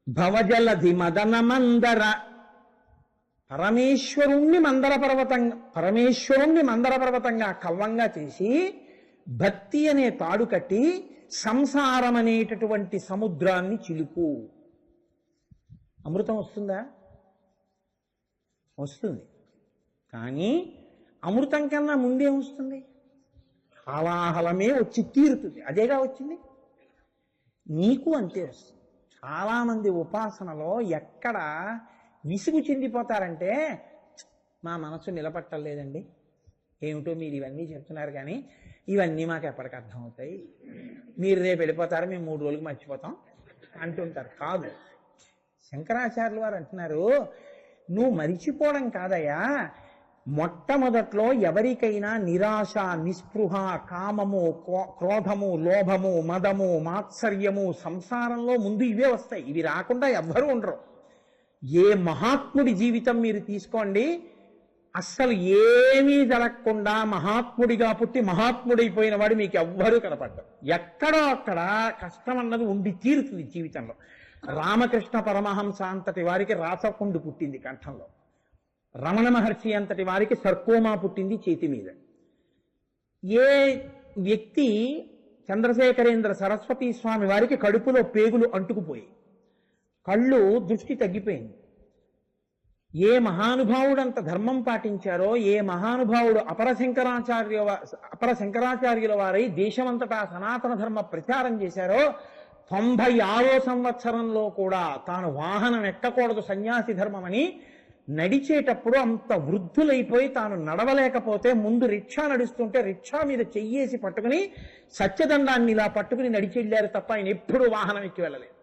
భవజలధి మదన మందర, పరమేశ్వరుణ్ణి మందర పర్వతంగా కవ్వంగా చేసి భక్తి అనే తాడు కట్టి సంసారం అనేటటువంటి సముద్రాన్ని చిలుకు. అమృతం వస్తుందా? వస్తుంది. కానీ అమృతం కన్నా ముందే వస్తుంది, హలాహలమే వచ్చి తీరుతుంది. అదేగా వచ్చింది నీకు, అంతే వస్తుంది. చాలామంది ఉపాసనలో ఎక్కడ విసుగు చెందిపోతారంటే, మా మనసు నిలబట్టలేదండి, ఏమిటో మీరు ఇవన్నీ చెప్తున్నారు కానీ ఇవన్నీ మాకు ఎప్పటికి అర్థమవుతాయి, మీరు రేపు వెళ్ళిపోతారు, మేము 3 రోజులకు మర్చిపోతాం అంటుంటారు. కాదు, శంకరాచార్యులు వారు అంటున్నారు, నువ్వు మరిచిపోవడం కాదయ్యా, మొట్టమొదట్లో ఎవరికైనా నిరాశ, నిస్పృహ, కామము, క్రోధము, లోభము, మదము, మాత్సర్యము సంసారంలో ముందు ఇవే వస్తాయి. ఇవి రాకుండా ఎవ్వరూ ఉండరు. ఏ మహాత్ముడి జీవితం మీరు తీసుకోండి, అస్సలు ఏమీ జరగకుండా మహాత్ముడిగా పుట్టి మహాత్ముడైపోయిన వాడు మీకు ఎవ్వరూ కనపడ్డారు. ఎక్కడో అక్కడ కష్టం అన్నది ఉండి తీరుతుంది జీవితంలో. రామకృష్ణ పరమహంస అంతటి వారికి రాసకుండు పుట్టింది కంఠంలో. రమణ మహర్షి అంతటి వారికి సర్కోమా పుట్టింది చేతి మీద. ఏ వ్యక్తి చంద్రశేఖరేంద్ర సరస్వతి స్వామి వారికి కడుపులో పేగులు అంటుకుపోయి కళ్ళు దృష్టి తగ్గిపోయింది. ఏ మహానుభావుడు అంత ధర్మం పాటించారో, ఏ మహానుభావుడు అపర శంకరాచార్యుల వారై దేశమంతటా సనాతన ధర్మ ప్రచారం చేశారో, 96వ సంవత్సరంలో కూడా తాను వాహనం ఎక్కకూడదు సన్యాసి ధర్మమని నడిచేటప్పుడు అంత వృద్ధులైపోయి తాను నడవలేకపోతే ముందు రిక్షా నడుస్తుంటే రిక్షా మీద చెయ్యేసి పట్టుకుని సత్యదండాన్ని ఇలా పట్టుకుని నడిచెళ్ళారు తప్ప ఆయన ఎప్పుడు వాహనం ఎక్కి వెళ్ళలేదు.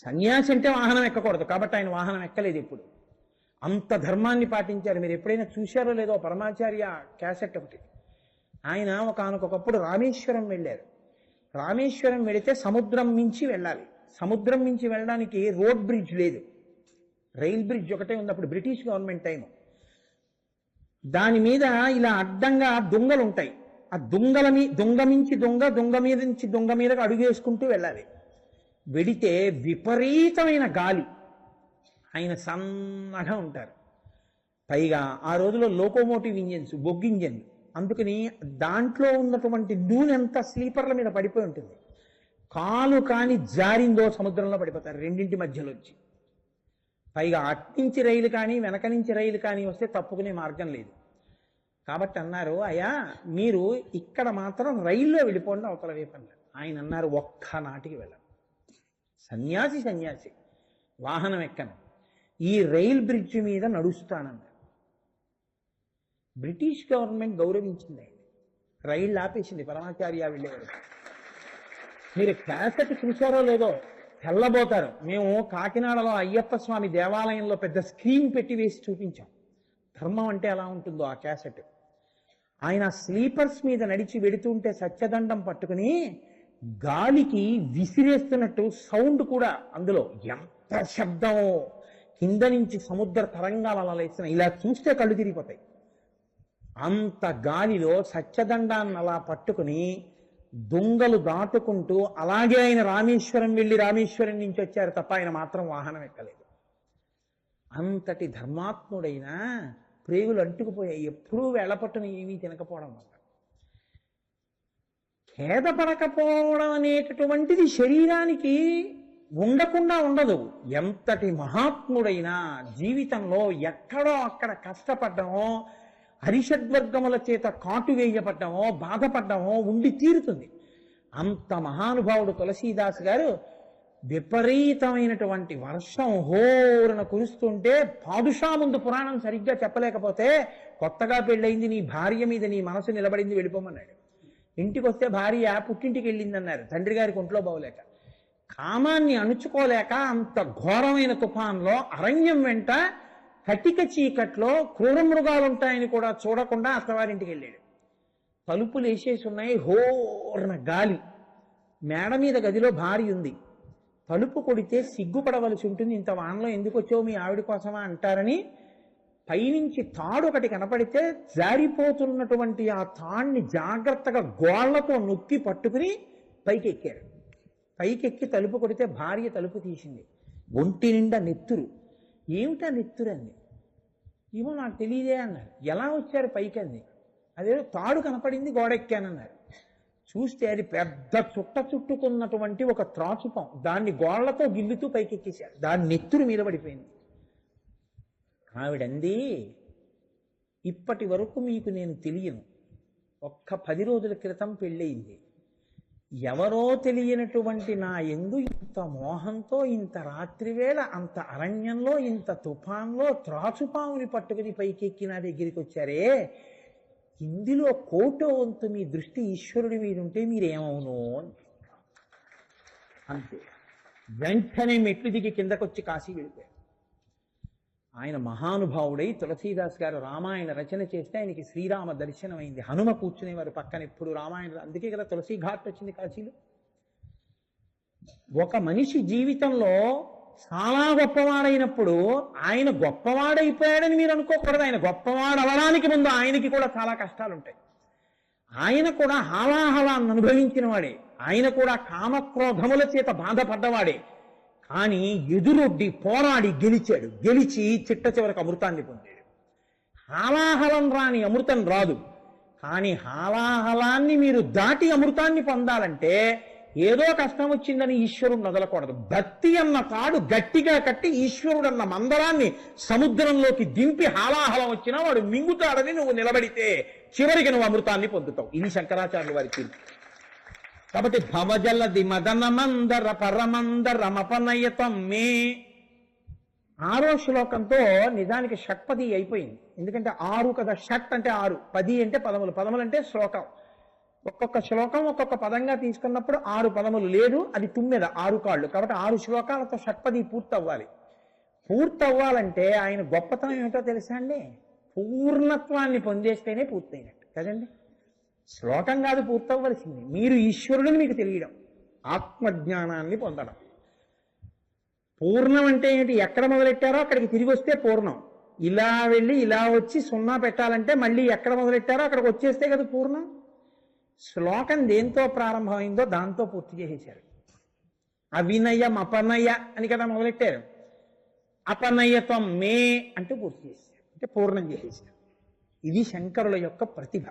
సన్యాసి అంటే వాహనం ఎక్కకూడదు కాబట్టి ఆయన వాహనం ఎక్కలేదు ఎప్పుడు. అంత ధర్మాన్ని పాటించారు. మీరు ఎప్పుడైనా చూశారో లేదో పరమాచార్య క్యాసెట్ ఒకటి. ఆయన ఒకనకొకప్పుడు రామేశ్వరం వెళ్ళారు. రామేశ్వరం వెళితే సముద్రం మించి వెళ్ళాలి. సముద్రం మించి వెళ్ళడానికి రోడ్ బ్రిడ్జ్ లేదు, రైల్ బ్రిడ్జ్ ఒకటే ఉంది అప్పుడు బ్రిటిష్ గవర్నమెంట్ టైం. దాని మీద ఇలా అడ్డంగా దొంగలు ఉంటాయి. ఆ దొంగ మించి దొంగ మీద నుంచి దొంగ మీదకి అడుగేసుకుంటూ వెళ్ళాలి. వెడితే విపరీతమైన గాలి, ఆయన సన్నగా ఉంటారు. పైగా ఆ రోజులో లోకోమోటివ్ ఇంజిన్స్, బొగ్గు ఇంజిన్, అందుకని దాంట్లో ఉన్నటువంటి నూనె అంతా స్లీపర్ల మీద పడిపోయి ఉంటుంది. కాలు కాని జారిందో సముద్రంలో పడిపోతారు రెండింటి మధ్యలో వచ్చి. పైగా అట్నుంచి రైలు కానీ వెనక నుంచి రైలు కానీ వస్తే తప్పుకునే మార్గం లేదు. కాబట్టి అన్నారు, అయ్యా మీరు ఇక్కడ మాత్రం రైల్లో వెళ్ళిపోండి అవతల వైపు అన్నారు. ఆయన అన్నారు, ఒక్క నాటికి వెళ్ళను, సన్యాసి వాహనం ఎక్కను, ఈ రైల్ బ్రిడ్జ్ మీద నడుస్తానన్నారు. బ్రిటిష్ గవర్నమెంట్ గౌరవించింది ఆయన, రైళ్ళు ఆపేసింది పరమాచార్య వెళ్ళేవారు. మీరు క్యాసెట్ చూసారో లేదో తెల్లబోతారు. మేము కాకినాడలో అయ్యప్ప స్వామి దేవాలయంలో పెద్ద స్క్రీన్ పెట్టి వేసి చూపించాం ధర్మం అంటే ఎలా ఉంటుందో ఆ క్యాసెట్. ఆయన స్లీపర్స్ మీద నడిచి వెడుతుంటే సత్యదండం పట్టుకుని గాలికి విసిరేస్తున్నట్టు సౌండ్ కూడా అందులో ఎంత శబ్దం, కింద నుంచి సముద్ర తరంగాలు అలా లేస్తున్నాయి. ఇలా చూస్తే కళ్ళు తిరిగిపోతాయి. అంత గాలిలో సత్యదండాన్ని అలా పట్టుకుని దొంగలు దాటుకుంటూ అలాగే ఆయన రామేశ్వరం వెళ్ళి రామేశ్వరం నుంచి వచ్చారు తప్ప ఆయన మాత్రం వాహనం ఎక్కలేదు. అంతటి ధర్మాత్ముడైన ప్రేగులు అంటుకుపోయాయి. ఎప్పుడూ వెళ్ళపట్టును ఏమీ తినకపోవడం వల్ల. ఖేదపడకపోవడం అనేటటువంటిది శరీరానికి ఉండకుండా ఉండదు. ఎంతటి మహాత్ముడైనా జీవితంలో ఎక్కడో అక్కడ కష్టపడ్డమో, హరిషడ్వర్గముల చేత కాటు వేయబడ్డమో, బాధపడ్డమో ఉండి తీరుతుంది. అంత మహానుభావుడు తులసీదాస్ గారు విపరీతమైనటువంటి వర్షం హోరున కురుస్తుంటే పాదుషా ముందు పురాణం సరిగ్గా చెప్పలేకపోతే, కొత్తగా పెళ్ళయింది నీ భార్య మీద నీ మనసు నిలబడింది వెళ్ళిపోమన్నాడు. ఇంటికి వస్తే భార్య పుట్టింటికి వెళ్ళిందన్నారు, తండ్రి గారికి ఒంట్లో బాగోలేక. కామాన్ని అణుచుకోలేక అంత ఘోరమైన తుఫాన్లో అరణ్యం వెంట కటిక చీకట్లో క్రూర మృగాలు ఉంటాయని కూడా చూడకుండా అత్తవారింటికి వెళ్ళాడు. తలుపులు వేసేసి ఉన్నాయి, హోర్న గాలి. మేడ మీద గదిలో భార్య ఉంది. తలుపు కొడితే సిగ్గుపడవలసి ఉంటుంది, ఇంత వానలో ఎందుకు వచ్చావు మీ ఆవిడ కోసమా అంటారని పైనుంచి తాడు ఒకటి కనపడితే జారిపోతున్నటువంటి ఆ తాడిని జాగ్రత్తగా గోళ్లతో నొక్కి పట్టుకుని పైకి ఎక్కారు. పైకెక్కి తలుపు కొడితే భార్య తలుపు తీసింది. ఒంటి నిండా నెత్తురు. ఏమిటా నెత్తురు అంది. ఏమో నాకు తెలియదే అన్నారు. ఎలా వచ్చారు పైకి అంది. అదే తాడు కనపడింది, గోడెక్కానన్నారు. చూస్తే అది పెద్ద చుట్టుకున్నటువంటి ఒక త్రాచుపం, దాన్ని గోళ్లతో గిల్లుతూ పైకెక్కేశారు. దాని నెత్తురు మీద పడిపోయింది. ఆవిడంది, ఇప్పటి వరకు మీకు నేను తెలియను, ఒక్క 10 రోజుల క్రితం పెళ్ళయింది. ఎవరో తెలియనటువంటి నా యందు ఇంత మోహంతో ఇంత రాత్రివేళ అంత అరణ్యంలో ఇంత తుఫాన్లో త్రాచుపాముని పట్టుకుని పైకెక్కి నా దగ్గరికి వచ్చారే, ఇందులో కోటో వంతు మీ దృష్టి ఈశ్వరుడి మీద ఉంటే మీరేమవును అంతే. వెంటనే మెట్లు దిగి కిందకొచ్చి కాశీ వెళ్ళిపోయారు. ఆయన మహానుభావుడై తులసీదాస్ గారు రామాయణ రచన చేస్తే ఆయనకి శ్రీరామ దర్శనం అయింది. హనుమ కూర్చునేవారు పక్కన ఎప్పుడు రామాయణ. అందుకే కదా తులసీ ఘాట్ వచ్చింది కాశీలో. ఒక మనిషి జీవితంలో చాలా గొప్పవాడైనప్పుడు ఆయన గొప్పవాడైపోయాడని మీరు అనుకోకూడదు. ఆయన గొప్పవాడు అవడానికి ముందు ఆయనకి కూడా చాలా కష్టాలు ఉంటాయి. ఆయన కూడా హాలాహలాన్ని అనుభవించిన వాడే. ఆయన కూడా కామక్రోధముల చేత బాధపడ్డవాడే. కానీ ఎదురొడ్డి పోరాడి గెలిచాడు. గెలిచి చిట్ట చివరికి అమృతాన్ని పొందాడు. హాలాహలం రాని అమృతం రాదు. కానీ హాలాహలాన్ని మీరు దాటి అమృతాన్ని పొందాలంటే ఏదో కష్టం వచ్చిందని ఈశ్వరుడు వదలకూడదు. భక్తి అన్న తాడు గట్టిగా కట్టి ఈశ్వరుడు అన్న మందరాన్ని సముద్రంలోకి దింపి హాలాహలం వచ్చినా వాడు మింగుతాడని నువ్వు నిలబడితే చివరికి నువ్వు అమృతాన్ని పొందుతావు. ఇది శంకరాచార్యుల వారి తీర్పు. కాబట్టి భవజలది మదన మందర పరమందరమపనయతం మే 6వ శ్లోకంతో నిజానికి షట్పది అయిపోయింది. ఎందుకంటే 6 కదా, షట్ అంటే 6, 10 అంటే పదములు, పదములు అంటే శ్లోకం. ఒక్కొక్క శ్లోకం ఒక్కొక్క పదంగా తీసుకున్నప్పుడు 6 పదములు, లేదు అది 9, 6 కాళ్ళు. కాబట్టి 6 శ్లోకాలతో షట్పది పూర్తవ్వాలి. పూర్తవ్వాలంటే ఆయన గొప్పతనం ఏమిటో తెలుసా అండి? పూర్ణత్వాన్ని పొందేస్తేనే పూర్తయినట్టు కదండి. శ్లోకం కాదు పూర్తవ్వలసింది, మీరు ఈశ్వరుడిని మీకు తెలియడం, ఆత్మజ్ఞానాన్ని పొందడం. పూర్ణం అంటే ఏంటి? ఎక్కడ మొదలెట్టారో అక్కడికి తిరిగి వస్తే పూర్ణం. ఇలా వెళ్ళి ఇలా వచ్చి 0 పెట్టాలంటే మళ్ళీ ఎక్కడ మొదలెట్టారో అక్కడికి వచ్చేస్తే కదా పూర్ణం. శ్లోకం దేంతో ప్రారంభమైందో దాంతో పూర్తి చేసేశారు. అవినయం అపనయ అని కదా మొదలెట్టారు. అపనయత్వం మే అంటూ పూర్తి చేశారు, అంటే పూర్ణం చేసేశారు. ఇది శంకరుల యొక్క ప్రతిభ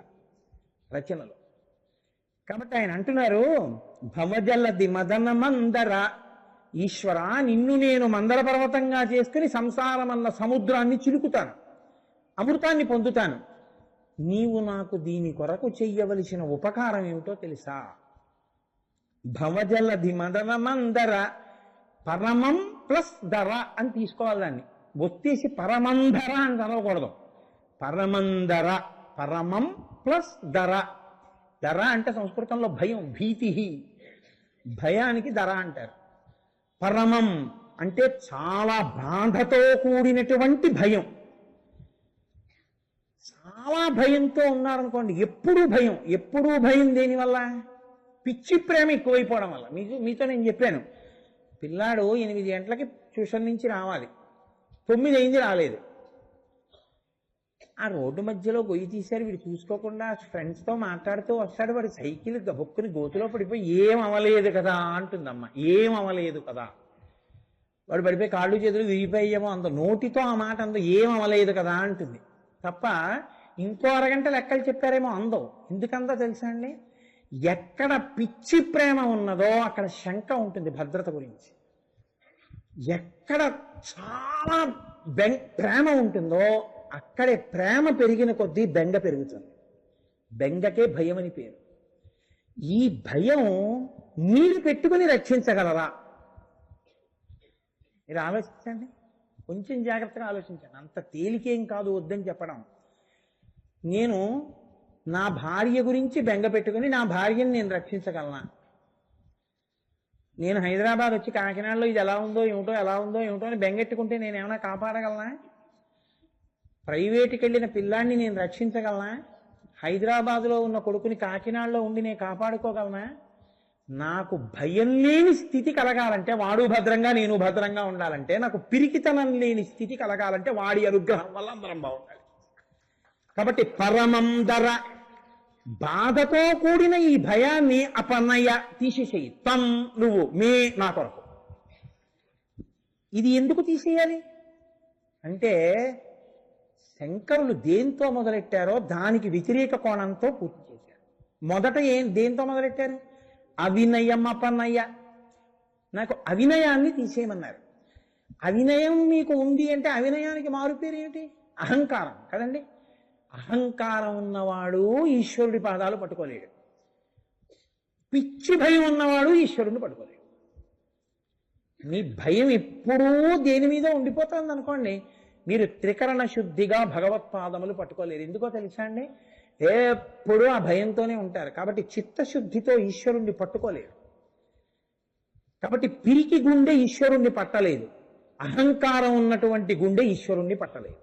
రచనలో. కాబట్టి ఆయన అంటున్నారు, భవజలది మదన మందర, ఈశ్వర నిన్ను నేను మందర పర్వతంగా చేసుకుని సంసారమన్న సముద్రాన్ని చిలుకుతాను, అమృతాన్ని పొందుతాను. నీవు నాకు దీని కొరకు చెయ్యవలసిన ఉపకారం ఏమిటో తెలుసా? భవజలది మదన మందర, పరమం ప్లస్ ధర అని తీసుకోవాలి. దాన్ని ఒత్తేసి పరమంధర అని చదవకూడదు. పరమందర, పరమం ప్లస్ ధర. ధర అంటే సంస్కృతంలో భయం, భీతి, భయానికి ధర అంటారు. పరమం అంటే చాలా బాధతో కూడినటువంటి భయం. చాలా భయంతో ఉన్నారనుకోండి, ఎప్పుడూ భయం. ఎప్పుడూ భయం దేనివల్ల? పిచ్చి ప్రేమ ఎక్కువైపోవడం వల్ల. మీతో నేను చెప్పాను, పిల్లాడు 8 గంటలకి ట్యూషన్ నుంచి రావాలి, 9 అయింది రాలేదు. ఆ రోడ్డు మధ్యలో గొయ్యి తీశారు, వీడు చూసుకోకుండా ఫ్రెండ్స్తో మాట్లాడుతూ వస్తాడు. వాడి సైకిల్ గబుక్కుని గోతులో పడిపోయి ఏం అవ్వలేదు కదా అంటుందమ్మ. ఏం అవ్వలేదు కదా. వాడు పడిపోయి కాళ్ళు చేతులు విరిగిపోయేమో అంత నోటితో ఆ మాట అందో, ఏం అవ్వలేదు కదా అంటుంది తప్ప ఇంకో అరగంట లెక్కలు చెప్పారేమో అందో. ఎందుకందో తెలుసా అండి? ఎక్కడ పిచ్చి ప్రేమ ఉన్నదో అక్కడ శంక ఉంటుంది భద్రత గురించి. ఎక్కడ చాలా ప్రేమ ఉంటుందో అక్కడే ప్రేమ పెరిగిన కొద్దీ బెంగ పెరుగుతుంది. బెంగకే భయం అని పేరు. ఈ భయం మీరు పెట్టుకుని రక్షించగలరా? మీరు ఆలోచించండి, కొంచెం జాగ్రత్తగా ఆలోచించండి. అంత తేలికేం కాదు వద్దని చెప్పడం. నేను నా భార్య గురించి బెంగ పెట్టుకుని నా భార్యను నేను రక్షించగలనా? నేను హైదరాబాద్ వచ్చి కాకినాడలో ఇది ఎలా ఉందో ఏమిటో ఎలా ఉందో ఏమిటో అని బెంగెట్టుకుంటే నేను ఏమైనా కాపాడగలనా? ప్రైవేటుకి వెళ్ళిన పిల్లాన్ని నేను రక్షించగలనా? హైదరాబాదులో ఉన్న కొడుకుని కాకినాడలో ఉండి నేను కాపాడుకోగలనా? నాకు భయం లేని స్థితి కలగాలంటే, వాడు భద్రంగా నేను భద్రంగా ఉండాలంటే, నాకు పిరికితనం లేని స్థితి కలగాలంటే వాడి అనుగ్రహం వల్ల అందరం బాగుండాలి. కాబట్టి పరమం ధర, బాధతో కూడిన ఈ భయాన్ని అపనయ తీసేసేయి. తం నువ్వు, మే నా కొరకు. ఇది ఎందుకు తీసేయాలి అంటే, శంకరులు దేంతో మొదలెట్టారో దానికి వ్యతిరేక కోణంతో పూర్తి చేశారు. మొదట దేంతో మొదలెట్టారు? అవినయం అపనయ. నాకు అవినయాన్ని తీసేయమన్నారు. అవినయం మీకు ఉంది అంటే అవినయానికి మారు పేరు ఏమిటి? అహంకారం కదండి. అహంకారం ఉన్నవాడు ఈశ్వరుడి పాదాలు పట్టుకోలేడు. పిచ్చి భయం ఉన్నవాడు ఈశ్వరుడిని పట్టుకోలేడు. మీ భయం ఎప్పుడూ దేని మీద ఉండిపోతుంది అనుకోండి, మీరు త్రికరణ శుద్ధిగా భగవత్పాదములు పట్టుకోలేరు. ఎందుకో తెలుసా అండి? ఎప్పుడూ ఆ భయంతోనే ఉంటారు. కాబట్టి చిత్తశుద్ధితో ఈశ్వరుణ్ణి పట్టుకోలేరు. కాబట్టి పిరికి గుండె ఈశ్వరుణ్ణి పట్టలేదు, అహంకారం ఉన్నటువంటి గుండె ఈశ్వరుణ్ణి పట్టలేదు.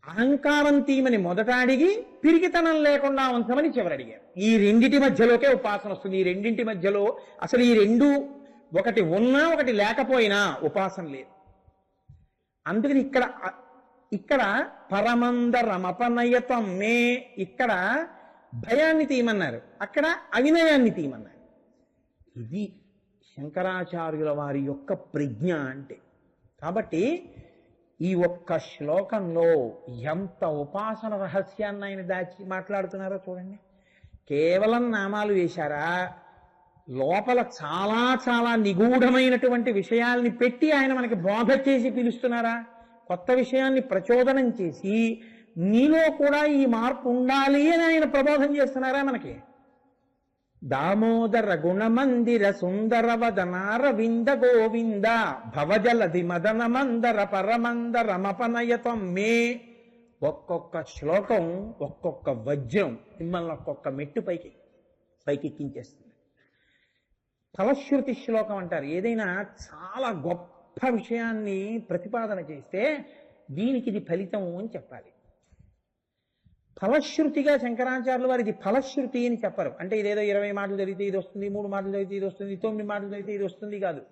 అహంకారం తీయమని మొదట అడిగి పిరికితనం లేకుండా ఉంచమని చివరి అడిగారు. ఈ రెండింటి మధ్యలోకే ఉపాసన వస్తుంది. ఈ రెండింటి మధ్యలో అసలు ఈ రెండు, ఒకటి ఉన్నా ఒకటి లేకపోయినా ఉపాసన లేదు. అందుకని ఇక్కడ పరమందరమపనయతం మే, ఇక్కడ భయాన్ని తీయమన్నారు, అక్కడ అవినయాన్ని తీయమన్నారు. ఇది శంకరాచార్యుల వారి యొక్క ప్రజ్ఞ అంటే. కాబట్టి ఈ ఒక్క శ్లోకంలో ఎంత ఉపాసన రహస్యాన్ని ఆయన దాచి మాట్లాడుతున్నారో చూడండి. కేవలం నామాలు వేశారా, లోపల చాలా చాలా నిగూఢమైనటువంటి విషయాల్ని పెట్టి ఆయన మనకి బోధ చేసి పిలుస్తున్నారా, కొత్త విషయాన్ని ప్రచోదనం చేసి నీలో కూడా ఈ మార్పు ఉండాలి అని ఆయన ప్రబోధం చేస్తున్నారా మనకి. దామోదర గుణమందిర సుందర వదనారవింద గోవింద భవజలధి మదన మందర పరమందర మపనయతం మే. ఒక్కొక్క శ్లోకం ఒక్కొక్క వజ్రం మిమ్మల్ని ఒక్కొక్క మెట్టు పైకెక్కించేస్తుంది. ఫలశ్రుతి శ్లోకం అంటారు. ఏదైనా చాలా గొప్ప విషయాన్ని ప్రతిపాదన చేస్తే దీనికి ఇది ఫలితము అని చెప్పాలి. ఫలశ్రుతిగా శంకరాచార్యులు వారు ఇది ఫలశ్రుతి అని చెప్పరు. అంటే ఇదేదో 20 మాటలు జరిగితే ఇది వస్తుంది, 3 మాటలు జరిగితే ఇది వస్తుంది, 9 మాటలు జరిగితే ఇది వస్తుంది కాదు.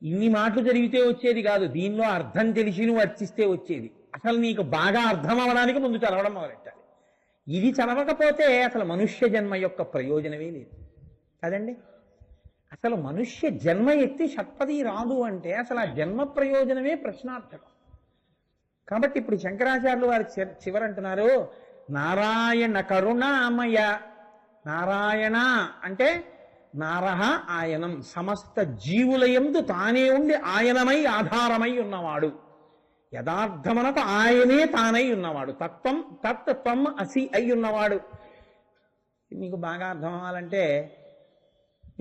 ఇన్ని మాటలు జరిగితే వచ్చేది కాదు, దీనిలో అర్థం తెలిసి నువ్వు అర్చిస్తే వచ్చేది. అసలు నీకు బాగా అర్థం అవ్వడానికి ముందు చదవడం మొదలెట్టాలి. ఇది చదవకపోతే అసలు మనుష్య జన్మ యొక్క ప్రయోజనమే లేదు కదండి. అసలు మనుష్య జన్మ ఎత్తి షట్పది రాదు అంటే అసలు ఆ జన్మ ప్రయోజనమే ప్రశ్నార్థకం. కాబట్టి ఇప్పుడు శంకరాచార్యులు వారు చివరంటున్నారు, నారాయణ కరుణామయ. నారాయణ అంటే నారహ ఆయనం, సమస్త జీవులయందు తానే ఉండి ఆయనమై ఆధారమై ఉన్నవాడు. యథార్థమనకు ఆయనే తానై ఉన్నవాడు. తత్వం అసి అయి ఉన్నవాడు. మీకు బాగా అర్థం అవ్వాలంటే,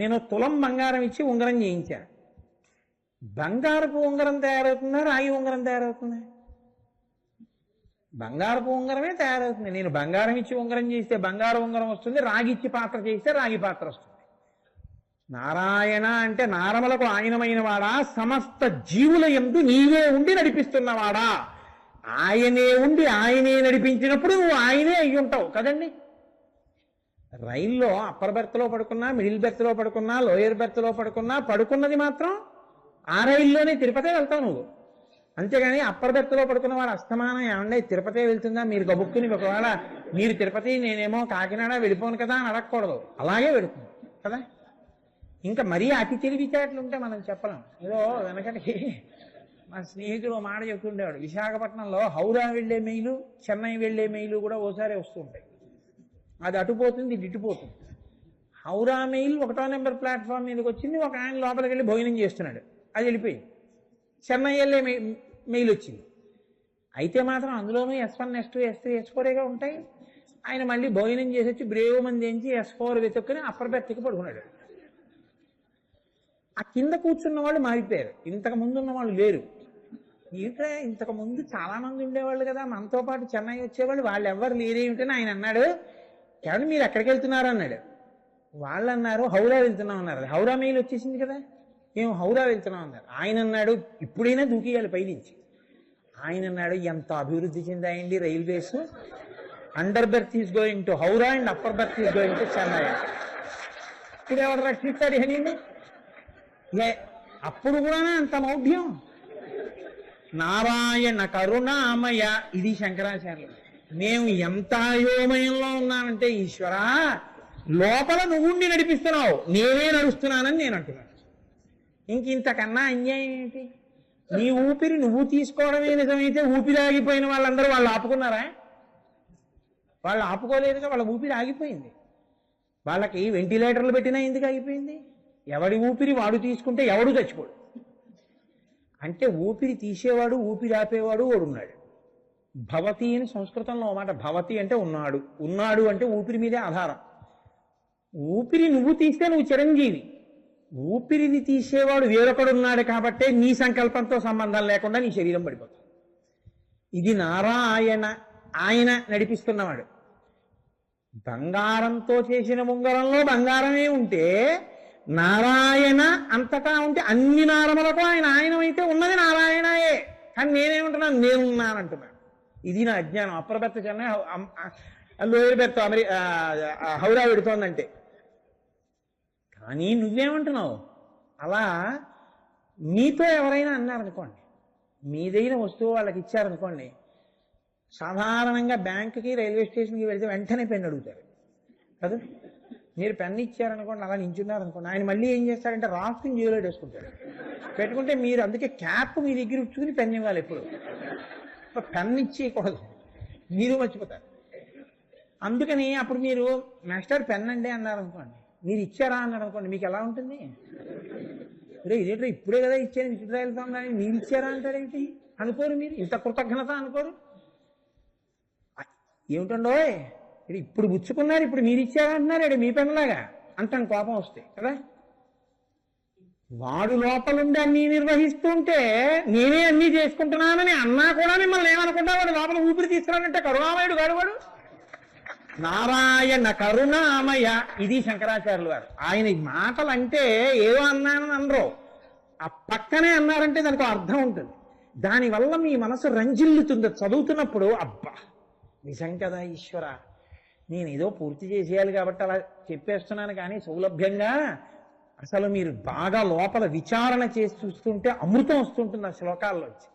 నేను తులం బంగారం ఇచ్చి ఉంగరం చేయించా. బంగారపు ఉంగరం తయారవుతుందా, రాగి ఉంగరం తయారవుతుందా? బంగారపు ఉంగరమే తయారవుతుంది. నేను బంగారం ఇచ్చి ఉంగరం చేస్తే బంగారు ఉంగరం వస్తుంది, రాగి ఇచ్చి పాత్ర చేస్తే రాగి పాత్ర వస్తుంది. నారాయణ అంటే నారమలకు ఆయనమైన వాడా, సమస్త జీవుల యందు నీవే ఉండి నడిపిస్తున్నవాడా. ఆయనే ఉండి ఆయనే నడిపించినప్పుడు నువ్వు ఆయనే అయ్యి ఉంటావు కదండి. రైల్లో అప్పర్ బెర్త్లో పడుకున్నా, మిడిల్ బెర్త్లో పడుకున్నా, లోయర్ బెర్త్లో పడుకున్నా, పడుకున్నది మాత్రం ఆ రైల్లోనే తిరుపతి వెళ్తావు నువ్వు. అంతేగాని అప్పర్ బెర్త్లో పడుకున్న వాడు అస్తమానం ఏమంటే తిరుపతి వెళ్తుందా, మీరు గబుక్కుని ఒకవేళ మీరు తిరుపతి నేనేమో కాకినాడ వెళ్ళిపోను కదా అని అడగకూడదు. అలాగే వెళుతుంది కదా. ఇంకా మరీ అతి తెలివితేటలు ఉంటే మనం చెప్పలేం. ఏదో వెనకటికి మా స్నేహితుడు మాట చెప్తుండేవాడు, విశాఖపట్నంలో హౌరా వెళ్లే మెయిలు, చెన్నై వెళ్లే మెయిలు కూడా ఓసారి వస్తూ ఉంటాయి. అది అటుపోతుంది, ఇది ఇటుపోతుంది. హౌరా మెయిల్ 1వ నెంబర్ ప్లాట్ఫామ్ మీదకి వచ్చింది, ఒక ఆయన లోపలికి వెళ్ళి భోజనం చేస్తున్నాడు, అది వెళ్ళిపోయింది. చెన్నై వెళ్ళే మెయిల్ వచ్చింది. అయితే మాత్రం అందులోనూ S1, S2, S3, S4గా ఉంటాయి. ఆయన మళ్ళీ భోజనం చేసి వచ్చి బ్రేవ్ మంది ఎంచి S4 వెతుక్కుని అప్పర్ బెర్త్కి పడుకున్నాడు. ఆ కింద కూర్చున్న వాళ్ళు మారిపోయారు, ఇంతకు ముందు ఉన్న వాళ్ళు లేరు. ఇంకా ఇంతకు ముందు చాలా మంది ఉండేవాళ్ళు కదా మనతో పాటు చెన్నై వచ్చేవాళ్ళు, వాళ్ళు ఎవరు లేరేమిటని ఆయన అన్నాడు. కాబట్టి మీరు ఎక్కడికి వెళ్తున్నారు అన్నాడు. వాళ్ళు అన్నారు హౌరా వెళ్తున్నాం అన్నారు. హౌరా మెయిల్ వచ్చేసింది కదా, మేము హౌరా వెళ్తున్నాం అన్నారు. ఆయన అన్నాడు ఇప్పుడైనా దూకియాలి పైనుంచి. ఆయన అన్నాడు ఎంత అభివృద్ధి చెందాయండి railways, under berth is going to Howrah and upper berth is going to Chennai. ఇప్పుడు ఎవరు రక్షిస్తాడు ఏనండి? అప్పుడు కూడా అంత మౌఢ్యం. నారాయణ కరుణామయ, ఇది శంకరాచార్యులు. మేము ఎంత అయోమయంలో ఉన్నామంటే ఈశ్వరా లోపల నువ్వుండి నడిపిస్తున్నావు, నేనే నడుస్తున్నానని నేను అంటున్నాను. ఇంతకన్నా అన్యాయం ఏంటి? నీ ఊపిరి నువ్వు తీసుకోవడమే నిజమైతే ఊపిరి ఆగిపోయిన వాళ్ళందరూ వాళ్ళు ఆపుకున్నారా? వాళ్ళు ఆపుకోలేదుగా, వాళ్ళ ఊపిరి ఆగిపోయింది. వాళ్ళకి వెంటిలేటర్లు పెట్టినా ఎందుకు ఆగిపోయింది? ఎవడి ఊపిరి వాడు తీసుకుంటే ఎవడు చచ్చిపోడు. అంటే ఊపిరి తీసేవాడు ఊపిరి ఆపేవాడు వాడున్నాడు. భవతి అని సంస్కృతంలో మాట. భవతి అంటే ఉన్నాడు, ఉన్నాడు అంటే ఊపిరి మీదే ఆధారం. ఊపిరి నువ్వు తీస్తే నువ్వు చిరంజీవి, ఊపిరిని తీసేవాడు వేరొకడున్నాడు కాబట్టే నీ సంకల్పంతో సంబంధం లేకుండా నీ శరీరం పడిపోతుంది. ఇది నారాయణ, ఆయన నడిపిస్తున్నవాడు. బంగారంతో చేసిన ఉంగరంలో బంగారమే ఉంటే నారాయణ అంతటా ఉంటే అన్ని నారములకు ఆయన ఆయనమైతే ఉన్నది నారాయణయే. కానీ నేనేమంటున్నాను, నేనున్నానంటున్నాను. ఇది నా అజ్ఞానం. Upper berth Chennai, lower berth Howrah పెడుతోందంటే. కానీ నువ్వేమంటున్నావు? అలా మీతో ఎవరైనా అన్నారనుకోండి, మీదైన వస్తువు వాళ్ళకి ఇచ్చారనుకోండి, సాధారణంగా బ్యాంకుకి రైల్వే స్టేషన్కి వెళ్తే వెంటనే పెన్ను అడుగుతారు కదా. మీరు పెన్ను ఇచ్చారనుకోండి, అలా నించున్నారనుకోండి, ఆయన మళ్ళీ ఏం చేస్తారంటే రాసుకుని జేబులో వేసుకుంటారు. పెట్టుకుంటే మీరు అందుకే క్యాప్ మీ దగ్గర ఉంచుకుని పెన్ను ఇవ్వాలి ఎప్పుడు. పెన్ ఇచ్చేయకూడదు, మీరు మర్చిపోతారు. అందుకని అప్పుడు మీరు మాస్టర్ పెన్ అండి అన్నారు అనుకోండి, మీరు ఇచ్చారా అన్నారు అనుకోండి, మీకు ఎలా ఉంటుంది? రే ఇదేంటో ఇప్పుడే కదా ఇచ్చాను విచిత్ర వెళ్తాం, కానీ మీరు ఇచ్చారా అంటారేంటి అనుకోరు, మీరు ఇంత కృతజ్ఞత అనుకోరు. ఏమిటండో ఇప్పుడు పుచ్చుకున్నారు, ఇప్పుడు మీరు ఇచ్చారా అంటున్నారు, మీ పెన్లాగా అంటాను కోపం వస్తే కదా. వాడు లోపలుండి అన్నీ నిర్వహిస్తుంటే నేనే అన్నీ చేసుకుంటున్నానని అన్నా కూడా మిమ్మల్ని ఏమనుకుంటా, వాడు లోపల ఊపిరి తీసుకురానంటే కరుణామయుడు కాడు వాడు. నారాయణ కరుణామయ, ఇది శంకరాచార్యులు వారు. ఆయన ఈ మాటలు అంటే ఏదో అన్నానని అనరు, ఆ పక్కనే అన్నారంటే దానికి అర్థం ఉంటుంది. దానివల్ల మీ మనసు రంజిల్లుతుంది చదువుతున్నప్పుడు. అబ్బా నిజం కదా ఈశ్వర, నేను ఏదో పూర్తి చేసేయాలి కాబట్టి అలా చెప్పేస్తున్నాను, కానీ సౌలభ్యంగా అసలు మీరు బాగా లోపల విచారణ చేసి చూస్తుంటే అమృతం వస్తుంటుంది ఆ శ్లోకాల్లోంచి.